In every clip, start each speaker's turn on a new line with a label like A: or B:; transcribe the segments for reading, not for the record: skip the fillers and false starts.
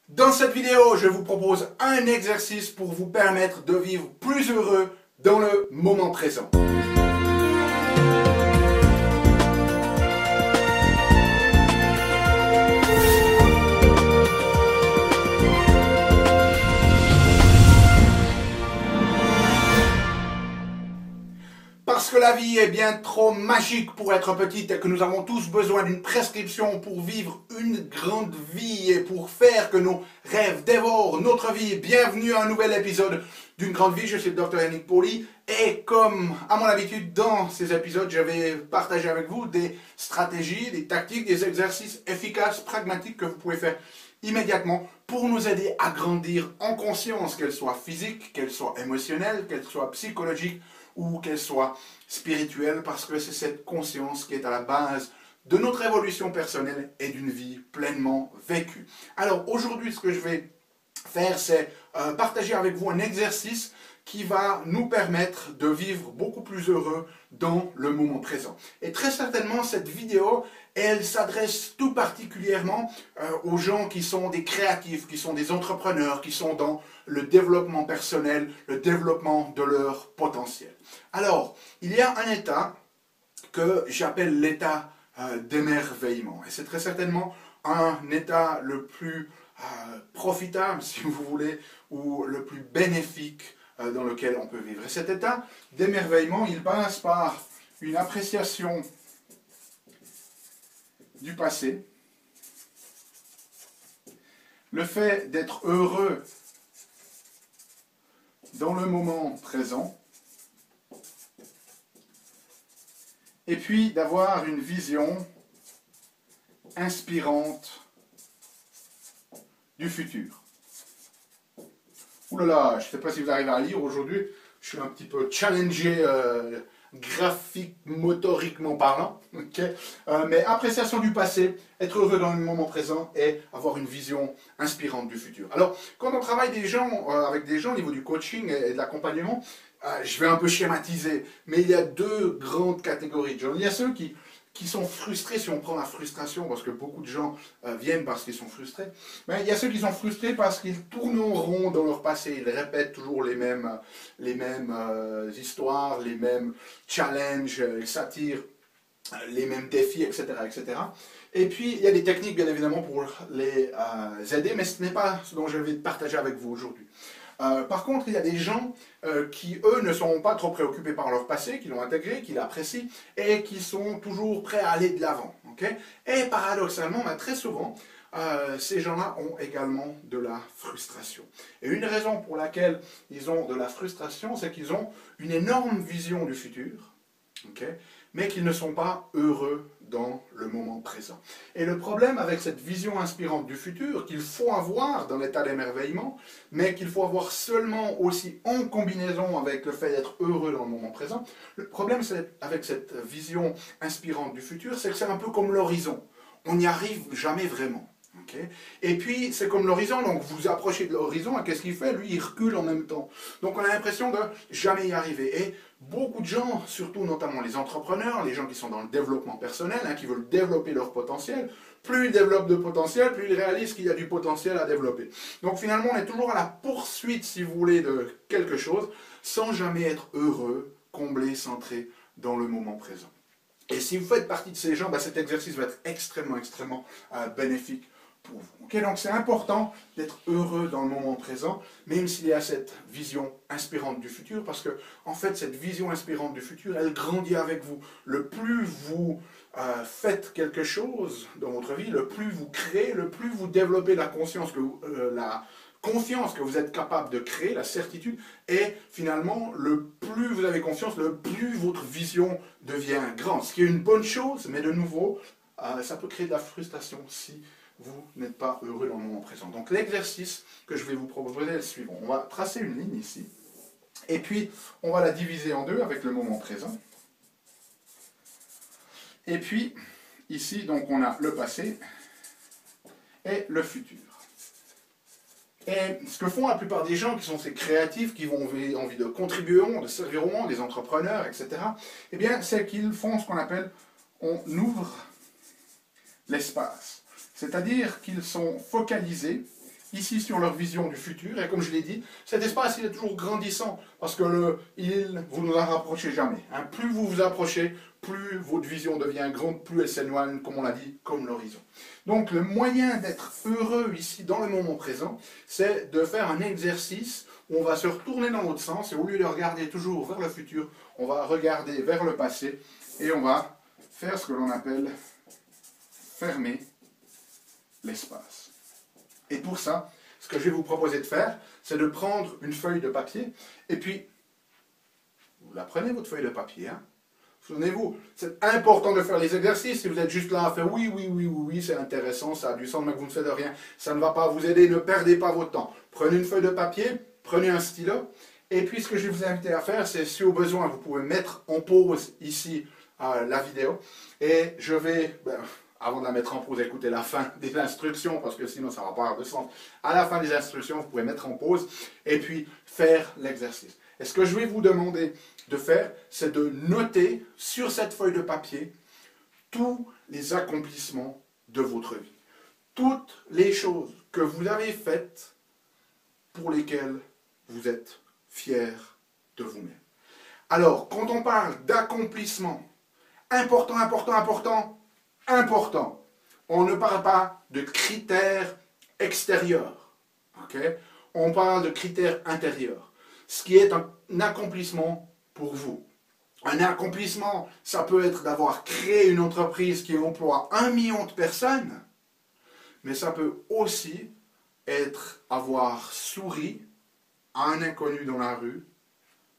A: Dans cette vidéo, je vous propose un exercice pour vous permettre de vivre plus heureux dans le moment présent. Parce que la vie est bien trop magique pour être petite et que nous avons tous besoin d'une prescription pour vivre une grande vie et pour faire que nos rêves dévorent notre vie. Bienvenue à un nouvel épisode d'une grande vie. Je suis le Dr Yannick Pauly et comme à mon habitude dans ces épisodes, je vais partager avec vous des stratégies, des tactiques, des exercices efficaces, pragmatiques que vous pouvez faire immédiatement pour nous aider à grandir en conscience, qu'elle soit physique, qu'elle soit émotionnelle, qu'elle soit psychologique ou qu'elle soit spirituelle, parce que c'est cette conscience qui est à la base de notre évolution personnelle et d'une vie pleinement vécue. Alors aujourd'hui, ce que je vais faire, c'est partager avec vous un exercice qui va nous permettre de vivre beaucoup plus heureux dans le moment présent. Et très certainement, cette vidéo, elle s'adresse tout particulièrement aux gens qui sont des créatifs, qui sont des entrepreneurs, qui sont dans le développement personnel, le développement de leur potentiel. Alors, il y a un état que j'appelle l'état d'émerveillement. Et c'est très certainement un état le plus profitable, si vous voulez, ou le plus bénéfique dans lequel on peut vivre. Et cet état d'émerveillement, il passe par une appréciation du passé, le fait d'être heureux dans le moment présent, et puis d'avoir une vision inspirante du futur. Ouh là là, je ne sais pas si vous arrivez à lire aujourd'hui, je suis un petit peu challengé graphique, motoriquement parlant, okay. Mais appréciation du passé, être heureux dans le moment présent et avoir une vision inspirante du futur. Alors, quand on travaille avec des gens au niveau du coaching et de l'accompagnement, je vais un peu schématiser, mais il y a deux grandes catégories de gens. Il y a ceux qui sont frustrés, si on prend la frustration, parce que beaucoup de gens viennent parce qu'ils sont frustrés, mais il y a ceux qui sont frustrés parce qu'ils tournent en rond dans leur passé, ils répètent toujours les mêmes histoires, les mêmes challenges, ils s'attirent les mêmes défis, etc., etc. Et puis, il y a des techniques, bien évidemment, pour les aider, mais ce n'est pas ce dont je vais partager avec vous aujourd'hui. Par contre, il y a des gens qui, eux, ne sont pas trop préoccupés par leur passé, qui l'ont intégré, qui l'apprécient, et qui sont toujours prêts à aller de l'avant. Okay? Et paradoxalement, très souvent, ces gens-là ont également de la frustration. Et une raison pour laquelle ils ont de la frustration, c'est qu'ils ont une énorme vision du futur, okay? Mais qu'ils ne sont pas heureux dans le moment présent. Et le problème avec cette vision inspirante du futur, qu'il faut avoir dans l'état d'émerveillement, mais qu'il faut avoir seulement aussi en combinaison avec le fait d'être heureux dans le moment présent, le problème avec cette vision inspirante du futur, c'est que c'est un peu comme l'horizon. On n'y arrive jamais vraiment. Okay. Et puis, c'est comme l'horizon, donc vous approchez de l'horizon, et qu'est-ce qu'il fait? Lui, il recule en même temps. Donc, on a l'impression de jamais y arriver. Et beaucoup de gens, surtout notamment les entrepreneurs, les gens qui sont dans le développement personnel, qui veulent développer leur potentiel, plus ils développent de potentiel, plus ils réalisent qu'il y a du potentiel à développer. Donc, finalement, on est toujours à la poursuite, si vous voulez, de quelque chose, sans jamais être heureux, comblé, centré dans le moment présent. Et si vous faites partie de ces gens, cet exercice va être extrêmement, extrêmement bénéfique pour vous. Okay, donc c'est important d'être heureux dans le moment présent, même s'il y a cette vision inspirante du futur, parce que en fait cette vision inspirante du futur, elle grandit avec vous. Le plus vous faites quelque chose dans votre vie, le plus vous créez, le plus vous développez la conscience la confiance que vous êtes capable de créer, la certitude, et finalement, le plus vous avez confiance, le plus votre vision devient grande. Ce qui est une bonne chose, mais de nouveau, ça peut créer de la frustration si vous n'êtes pas heureux dans le moment présent. Donc l'exercice que je vais vous proposer est le suivant. On va tracer une ligne ici, et puis on va la diviser en deux avec le moment présent. Et puis, ici, donc on a le passé et le futur. Et ce que font la plupart des gens qui sont ces créatifs, qui ont envie de contribuer au monde, de servir au monde, des entrepreneurs, etc., eh bien, c'est qu'ils font ce qu'on appelle, on ouvre l'espace. C'est-à-dire qu'ils sont focalisés ici sur leur vision du futur. Et comme je l'ai dit, cet espace, il est toujours grandissant parce que vous ne la rapprochez jamais. Hein. Plus vous vous approchez, plus votre vision devient grande, plus elle s'éloigne, comme on l'a dit, comme l'horizon. Donc le moyen d'être heureux ici, dans le moment présent, c'est de faire un exercice où on va se retourner dans l'autre sens et au lieu de regarder toujours vers le futur, on va regarder vers le passé et on va faire ce que l'on appelle fermer l'espace. Et pour ça, ce que je vais vous proposer de faire, c'est de prendre une feuille de papier, et puis, vous la prenez votre feuille de papier, hein. Souvenez-vous, c'est important de faire les exercices, si vous êtes juste là à faire oui, oui, oui, oui, oui, c'est intéressant, ça a du sens, mais que vous ne faites rien, ça ne va pas vous aider, ne perdez pas votre temps. Prenez une feuille de papier, prenez un stylo, et puis ce que je vais vous inviter à faire, c'est si au besoin, vous pouvez mettre en pause ici la vidéo, et je vais... avant de la mettre en pause, écoutez la fin des instructions, parce que sinon ça ne va pas avoir de sens. À la fin des instructions, vous pouvez mettre en pause et puis faire l'exercice. Et ce que je vais vous demander de faire, c'est de noter sur cette feuille de papier tous les accomplissements de votre vie. Toutes les choses que vous avez faites pour lesquelles vous êtes fiers de vous-même. Alors, quand on parle d'accomplissement, important, important, important, important. On ne parle pas de critères extérieurs. Okay? On parle de critères intérieurs. Ce qui est un accomplissement pour vous. Un accomplissement, ça peut être d'avoir créé une entreprise qui emploie 1 million de personnes, mais ça peut aussi être avoir souri à un inconnu dans la rue,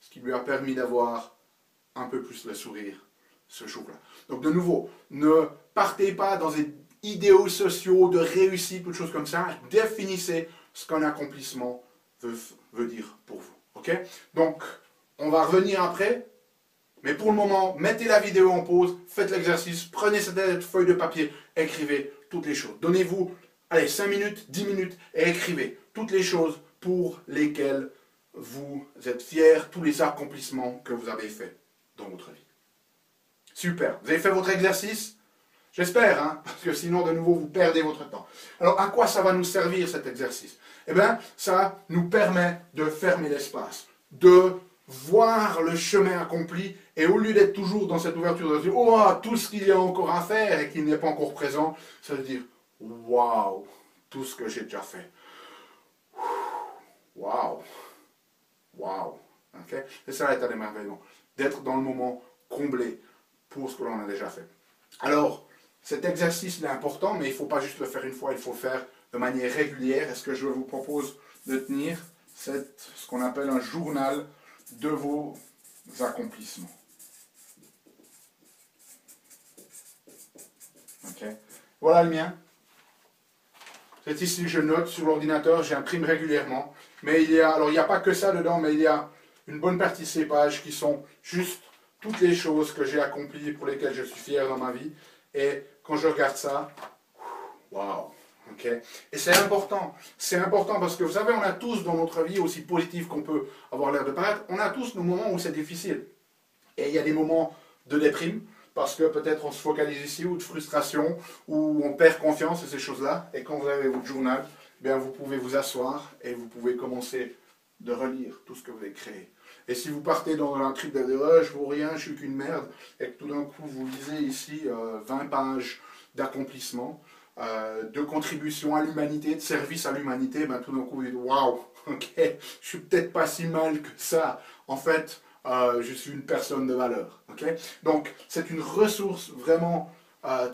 A: ce qui lui a permis d'avoir un peu plus le sourire ce jour-là. Donc de nouveau, ne partez pas dans des idéaux sociaux de réussite ou de choses comme ça. Définissez ce qu'un accomplissement veut dire pour vous. Okay? Donc, on va revenir après. Mais pour le moment, mettez la vidéo en pause, faites l'exercice, prenez cette feuille de papier, écrivez toutes les choses. Donnez-vous, allez, 5 minutes, 10 minutes et écrivez toutes les choses pour lesquelles vous êtes fiers, tous les accomplissements que vous avez faits dans votre vie. Super. Vous avez fait votre exercice? J'espère, hein, parce que sinon, de nouveau, vous perdez votre temps. Alors, à quoi ça va nous servir, cet exercice? Eh bien, ça nous permet de fermer l'espace, de voir le chemin accompli, et au lieu d'être toujours dans cette ouverture de dire, oh, tout ce qu'il y a encore à faire et qu'il n'est pas encore présent, ça veut dire, waouh, tout ce que j'ai déjà fait. Waouh. Waouh. Okay? C'est ça l'état d'émerveillement. D'être dans le moment comblé pour ce que l'on a déjà fait. Alors, cet exercice est important, mais il ne faut pas juste le faire une fois, il faut le faire de manière régulière. Et ce que je vous propose de tenir, c'est ce qu'on appelle un journal de vos accomplissements. Okay. Voilà le mien. C'est ici que je note sur l'ordinateur, j'imprime régulièrement. Mais il n'y a pas que ça dedans, mais il y a une bonne partie de ces pages qui sont juste toutes les choses que j'ai accomplies, pour lesquelles je suis fier dans ma vie. Et quand je regarde ça, waouh, ok. Et c'est important parce que vous savez, on a tous dans notre vie, aussi positif qu'on peut avoir l'air de paraître, on a tous nos moments où c'est difficile. Et il y a des moments de déprime, parce que peut-être on se focalise ici, ou de frustration, ou on perd confiance et ces choses-là. Et quand vous avez votre journal, bien vous pouvez vous asseoir et vous pouvez commencer de relire tout ce que vous avez créé. Et si vous partez dans un trip de « je vaux rien, je suis qu'une merde », et que tout d'un coup vous lisez ici 20 pages d'accomplissement, de contribution à l'humanité, de service à l'humanité, ben tout d'un coup vous dites « waouh, ok, je suis peut-être pas si mal que ça, en fait, je suis une personne de valeur. Okay. » Donc c'est une ressource vraiment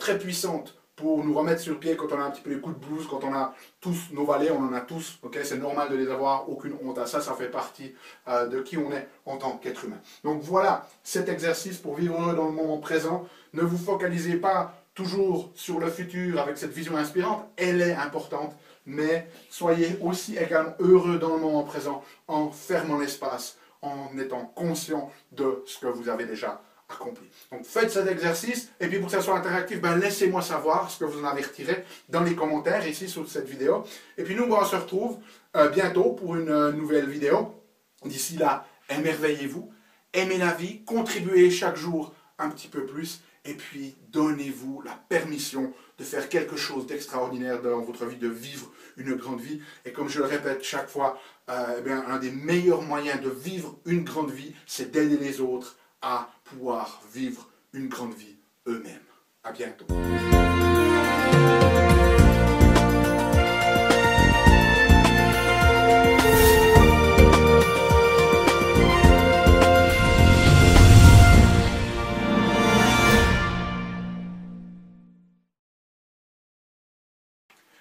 A: très puissante pour nous remettre sur pied quand on a un petit peu les coups de blues, quand on a tous nos vallées, on en a tous, okay, c'est normal de les avoir, aucune honte à ça, ça fait partie de qui on est en tant qu'être humain. Donc voilà cet exercice pour vivre heureux dans le moment présent. Ne vous focalisez pas toujours sur le futur avec cette vision inspirante, elle est importante, mais soyez aussi également heureux dans le moment présent en fermant l'espace, en étant conscient de ce que vous avez déjà accompli. Donc faites cet exercice, et puis pour que ça soit interactif, ben laissez-moi savoir ce que vous en avez retiré dans les commentaires ici sous cette vidéo. Et puis nous, on se retrouve bientôt pour une nouvelle vidéo. D'ici là, émerveillez-vous, aimez la vie, contribuez chaque jour un petit peu plus, et puis donnez-vous la permission de faire quelque chose d'extraordinaire dans votre vie, de vivre une grande vie. Et comme je le répète chaque fois, un des meilleurs moyens de vivre une grande vie, c'est d'aider les autres à pouvoir vivre une grande vie eux-mêmes. À bientôt.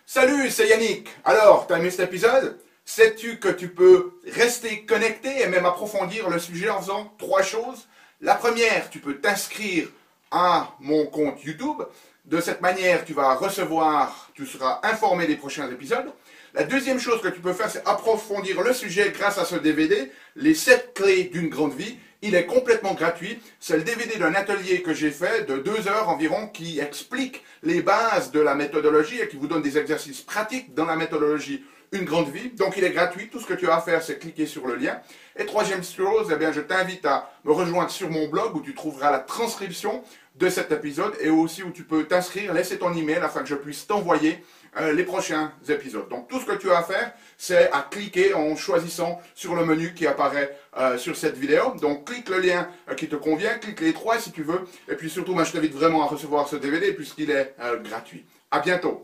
A: Salut, c'est Yannick. Alors, t'as aimé cet épisode? Sais-tu que tu peux rester connecté et même approfondir le sujet en faisant 3 choses? La première, tu peux t'inscrire à mon compte YouTube. De cette manière, tu seras informé des prochains épisodes. La deuxième chose que tu peux faire, c'est approfondir le sujet grâce à ce DVD, les 7 clés d'une grande vie. Il est complètement gratuit. C'est le DVD d'un atelier que j'ai fait de 2 heures environ qui explique les bases de la méthodologie et qui vous donne des exercices pratiques dans la méthodologie Une grande vie. Donc il est gratuit. Tout ce que tu as à faire, c'est cliquer sur le lien. Et troisième chose, je t'invite à me rejoindre sur mon blog où tu trouveras la transcription de cet épisode et aussi où tu peux t'inscrire, laisser ton email afin que je puisse t'envoyer les prochains épisodes. Donc tout ce que tu as à faire, c'est à cliquer en choisissant sur le menu qui apparaît sur cette vidéo. Donc clique le lien qui te convient, clique les 3 si tu veux. Et puis surtout, je t'invite vraiment à recevoir ce DVD puisqu'il est gratuit. À bientôt.